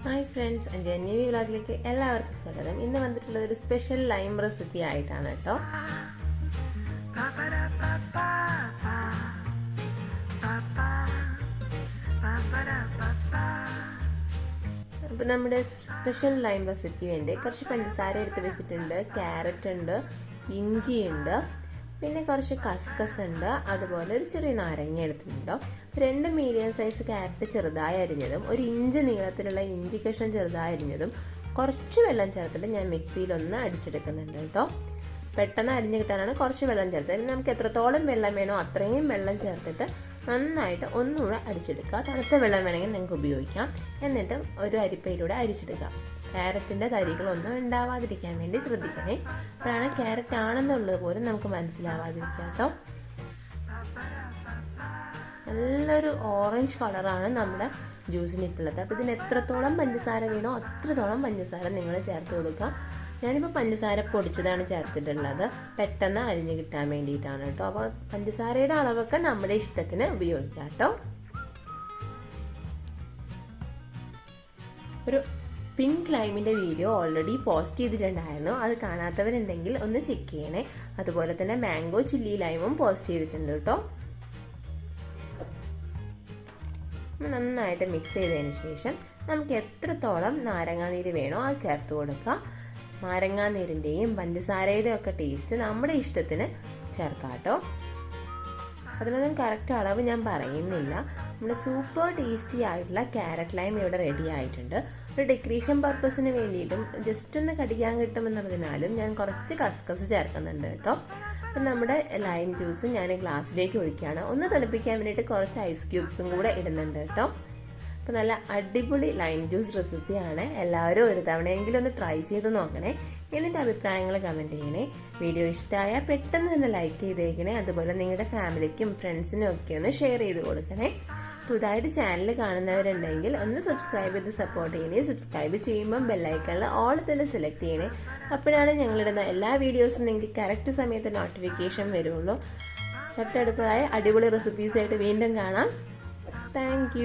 Hi friends, Anju N Nivi vlogലേക്ക് എല്ലാവർക്കും സ്വാഗതം. ഇന്ന് വന്നിട്ടുള്ളത് ഒരു സ്പെഷ്യൽ ലൈം റെസിപ്പി ആയിട്ടാണ് കേട്ടോ. അപ്പോൾ നമ്മുടെ സ്പെഷ്യൽ ലൈം റെസിപ്പി വേണ്ടി കുറച്ച് പഞ്ചസാര എടുത്ത് വെച്ചിട്ടുണ്ട്, ക്യാരറ്റ് ഉണ്ട്, ഇഞ്ചി ഉണ്ട്, പിന്നെ കുറച്ച് കസ്കസ് ഉണ്ട്, അതുപോലെ ഒരു ചെറിയ നാരങ്ങ എടുത്തിട്ടുണ്ടോ, 2 മീഡിയം സൈസ് ക്യാരറ്റ് ചെറുതായി അരിഞ്ഞതും, 1 ഇഞ്ച് നീളത്തിലുള്ള ഇഞ്ചി കഷ്ണം ചെറുതായി അരിഞ്ഞതും, കുറച്ച് വെള്ളം ചേർത്തിട്ട് ഞാൻ മിക്സിയിൽ ഒന്ന് അടിച്ചെടുക്കുന്നുണ്ട് കേട്ടോ. പെട്ടെന്ന് അരിഞ്ഞു കിട്ടാനാണ് കുറച്ച് വെള്ളം ചേർത്തത്. നമുക്ക് എത്രത്തോളം വെള്ളം വേണോ അത്രയും വെള്ളം ചേർത്തിട്ട് നന്നായിട്ട് ഒന്നുകൂടെ അടിച്ചെടുക്കുക. തണുത്ത വെള്ളം വേണമെങ്കിൽ നിങ്ങൾക്ക് ഉപയോഗിക്കാം. എന്നിട്ട് ഒരു അരിപ്പയിലൂടെ അരിച്ചെടുക്കാം. ക്യാരറ്റിൻ്റെ തരികളൊന്നും ഉണ്ടാവാതിരിക്കാൻ വേണ്ടി ശ്രദ്ധിക്കണേ. അപ്പോഴാണ് ക്യാരറ്റ് ആണെന്നുള്ളത് പോലും നമുക്ക് മനസ്സിലാവാതിരിക്കുക കേട്ടോ. നല്ലൊരു ഓറഞ്ച് കളറാണ് നമ്മുടെ ജ്യൂസിന് ഇപ്പോഴത്തെ. അപ്പോൾ ഇതിന് എത്രത്തോളം പഞ്ചസാര വേണോ അത്രത്തോളം പഞ്ചസാര നിങ്ങൾ ചേർത്ത് കൊടുക്കുക. ഞാനിപ്പോൾ പഞ്ചസാര പൊടിച്ചതാണ് ചേർത്തിട്ടുള്ളത്, പെട്ടെന്ന് അരിഞ്ഞ് കിട്ടാൻ വേണ്ടിയിട്ടാണ് കേട്ടോ. അപ്പോൾ പഞ്ചസാരയുടെ അളവൊക്കെ നമ്മുടെ ഇഷ്ടത്തിന് ഉപയോഗിക്കാം കേട്ടോ. ഒരു പിങ്ക് ലൈമിൻ്റെ വീഡിയോ ഓൾറെഡി പോസ്റ്റ് ചെയ്തിട്ടുണ്ടായിരുന്നു, അത് കാണാത്തവരുണ്ടെങ്കിൽ ഒന്ന് ചെക്ക് ചെയ്യണേ. അതുപോലെ തന്നെ മാംഗോ ചില്ലി ലൈമും പോസ്റ്റ് ചെയ്തിട്ടുണ്ട് കേട്ടോ. നന്നായിട്ട് മിക്സ് ചെയ്തതിന് ശേഷം നമുക്ക് എത്രത്തോളം നാരങ്ങാനീര് വേണോ അത് ചേർത്ത് കൊടുക്കുക. നാരങ്ങാനീരിൻ്റെയും പഞ്ചസാരയുടെയും ഒക്കെ ടേസ്റ്റ് നമ്മുടെ ഇഷ്ടത്തിന് ചേർക്കാം കേട്ടോ. അതിനൊന്നും കറക്റ്റ് അളവ് ഞാൻ പറയുന്നില്ല. നമ്മുടെ സൂപ്പർ ടേസ്റ്റി ആയിട്ടുള്ള ക്യാരറ്റ് ലൈം ഇവിടെ റെഡി ആയിട്ടുണ്ട്. ഒരു ഡെക്കറേഷൻ പർപ്പസിന് വേണ്ടിയിട്ടും ജസ്റ്റ് ഒന്ന് കടിക്കാൻ കിട്ടുമെന്നുള്ളതിനാലും ഞാൻ കുറച്ച് കസ്കസ് ചേർക്കുന്നുണ്ട് കേട്ടോ. അപ്പം നമ്മുടെ ലൈം ജ്യൂസ് ഞാൻ ഗ്ലാസ്സിലേക്ക് ഒഴിക്കുകയാണ്. ഒന്ന് തണുപ്പിക്കാൻ വേണ്ടിയിട്ട് കുറച്ച് ഐസ് ക്യൂബ്സും കൂടെ ഇടുന്നുണ്ട് കേട്ടോ. അപ്പോൾ നല്ല അടിപൊളി ലൈം ജ്യൂസ് റെസിപ്പിയാണ്. എല്ലാവരും ഒരു തവണയെങ്കിലും ഒന്ന് ട്രൈ ചെയ്ത് നോക്കണേ. എന്നിട്ട് അഭിപ്രായങ്ങൾ കമൻറ്റ് ചെയ്യണേ. വീഡിയോ ഇഷ്ടമായാൽ പെട്ടെന്ന് തന്നെ ലൈക്ക് ചെയ്തേക്കണേ. അതുപോലെ നിങ്ങളുടെ ഫാമിലിക്കും ഫ്രണ്ട്സിനും ഒക്കെ ഒന്ന് ഷെയർ ചെയ്ത് കൊടുക്കണേ. പുതുതായിട്ട് ചാനൽ കാണുന്നവരുണ്ടെങ്കിൽ ഒന്ന് സബ്സ്ക്രൈബ് ചെയ്ത് സപ്പോർട്ട് ചെയ്യണേ. സബ്സ്ക്രൈബ് ചെയ്യുമ്പം ബെല്ലൈക്കണിൽ ഓൾ തന്നെ സെലക്ട് ചെയ്യണേ. അപ്പോഴാണ് ഞങ്ങളിടുന്ന എല്ലാ വീഡിയോസും നിങ്ങൾക്ക് കറക്റ്റ് സമയത്ത് നോട്ടിഫിക്കേഷൻ വരുള്ളൂ. തൊട്ടടുത്തതായ അടിപൊളി റെസിപ്പീസായിട്ട് വീണ്ടും കാണാം. താങ്ക്